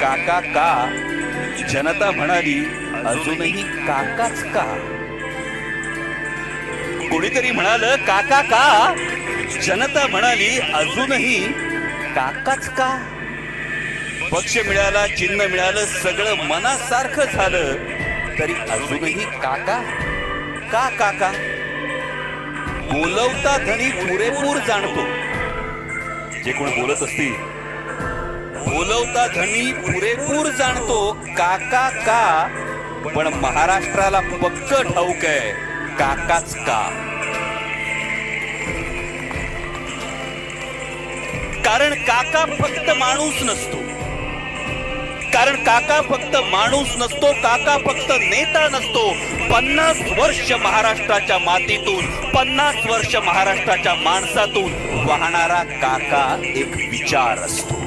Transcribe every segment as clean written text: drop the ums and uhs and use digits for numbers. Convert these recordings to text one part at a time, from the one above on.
काका का, जनता म्हणाली अजूनही काकाच का. कोणीतरी म्हणालं काका का, जनता म्हणाली अजूनही काकाच का. पक्ष मिळाला, चिन्ह मिळालं, सगळं मनासारखं झालं, तरी अजूनही काका का. काका बोलवता धनी पुरेपूर जाणतो. जे कोण बोलत असतील, बोलवता धनी पुरेपूर जाणतो काका का, पण महाराष्ट्राला पक्क ठाऊक आहे काकाच का. कारण काका फक्त माणूस नसतो. कारण काका फक्त माणूस नसतो, काका फक्त नेता नसतो. 50 वर्ष महाराष्ट्राच्या मातीतून, 50 वर्ष महाराष्ट्राच्या माणसातून वाहणारा काका एक विचार असतो.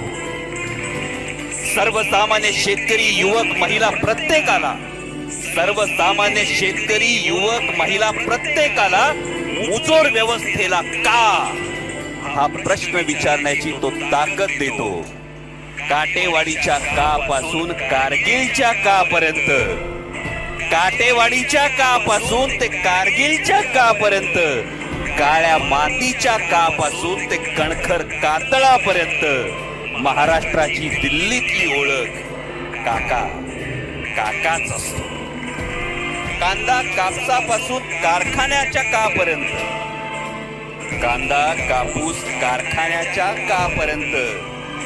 सर्वसामान्य शेतकरी, युवक, महिला प्रत्येकाला, सर्वसामान्य शेतकरी, युवक, महिला प्रत्येकाला मुजोर व्यवस्थेला का, हा प्रश्न विचारण्याची तो ताकद देतो. काटेवाडीच्या का पासून कारगिलच्या का पर्यंत, काटेवाडीच्या का पासून ते कारगिलच्या का पर्यंत, काळ्या मातीच्या का पासून ते कणखर कातळापर्यंत महाराष्ट्राची दिल्लीतली ओळख काका, काकाच असतो. कांदा कापसापासून कारखान्याच्या का पर्यंत, कांदा कापूस कारखान्याच्या का पर्यंत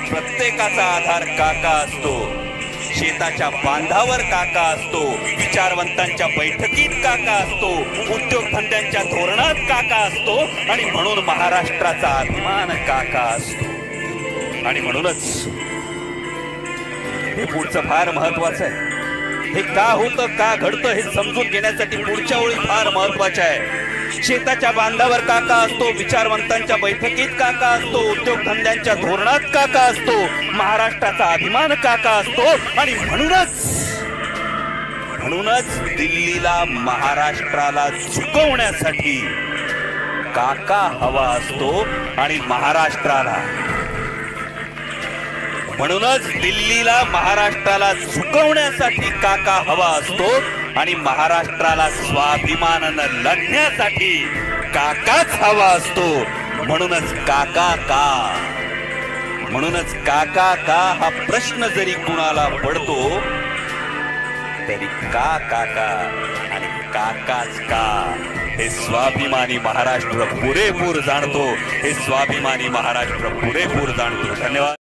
प्रत्येकाचा आधार काका असतो. शेताच्या बांधावर काका असतो, विचारवंतांच्या बैठकीत काका असतो, उद्योगधंद्यांच्या धोरणात काका असतो, आणि म्हणून महाराष्ट्राचा अभिमान काका असतो. आणि म्हणूनच हे पुढचं फार महत्वाचं आहे. हे का होतं, का घडतं हे समजून घेण्यासाठी पुढच्या ओळी फार महत्वाच्या आहे. शेताच्या बांधावर काका असतो, विचारवंतांच्या बैठकीत काका असतो, उद्योगधंद्यांच्या धोरणात काका असतो, महाराष्ट्राचा अभिमान काका असतो. आणि म्हणूनच दिल्लीला महाराष्ट्राला झुकवण्यासाठी काका हवा असतो, आणि महाराष्ट्राला, म्हणूनच दिल्लीला महाराष्ट्राला झुकवण्यासाठी काका हवा असतो, आणि महाराष्ट्राला स्वाभिमानानं लढण्यासाठी काकाच हवा असतो. म्हणूनच काका का, म्हणूनच काका का हा प्रश्न जरी कुणाला पडतो, तरी का काका आणि काकाच का हे स्वाभिमानी महाराष्ट्र पुरेपूर जाणतो. हे स्वाभिमानी महाराष्ट्र पुरेपूर जाणतो. धन्यवाद.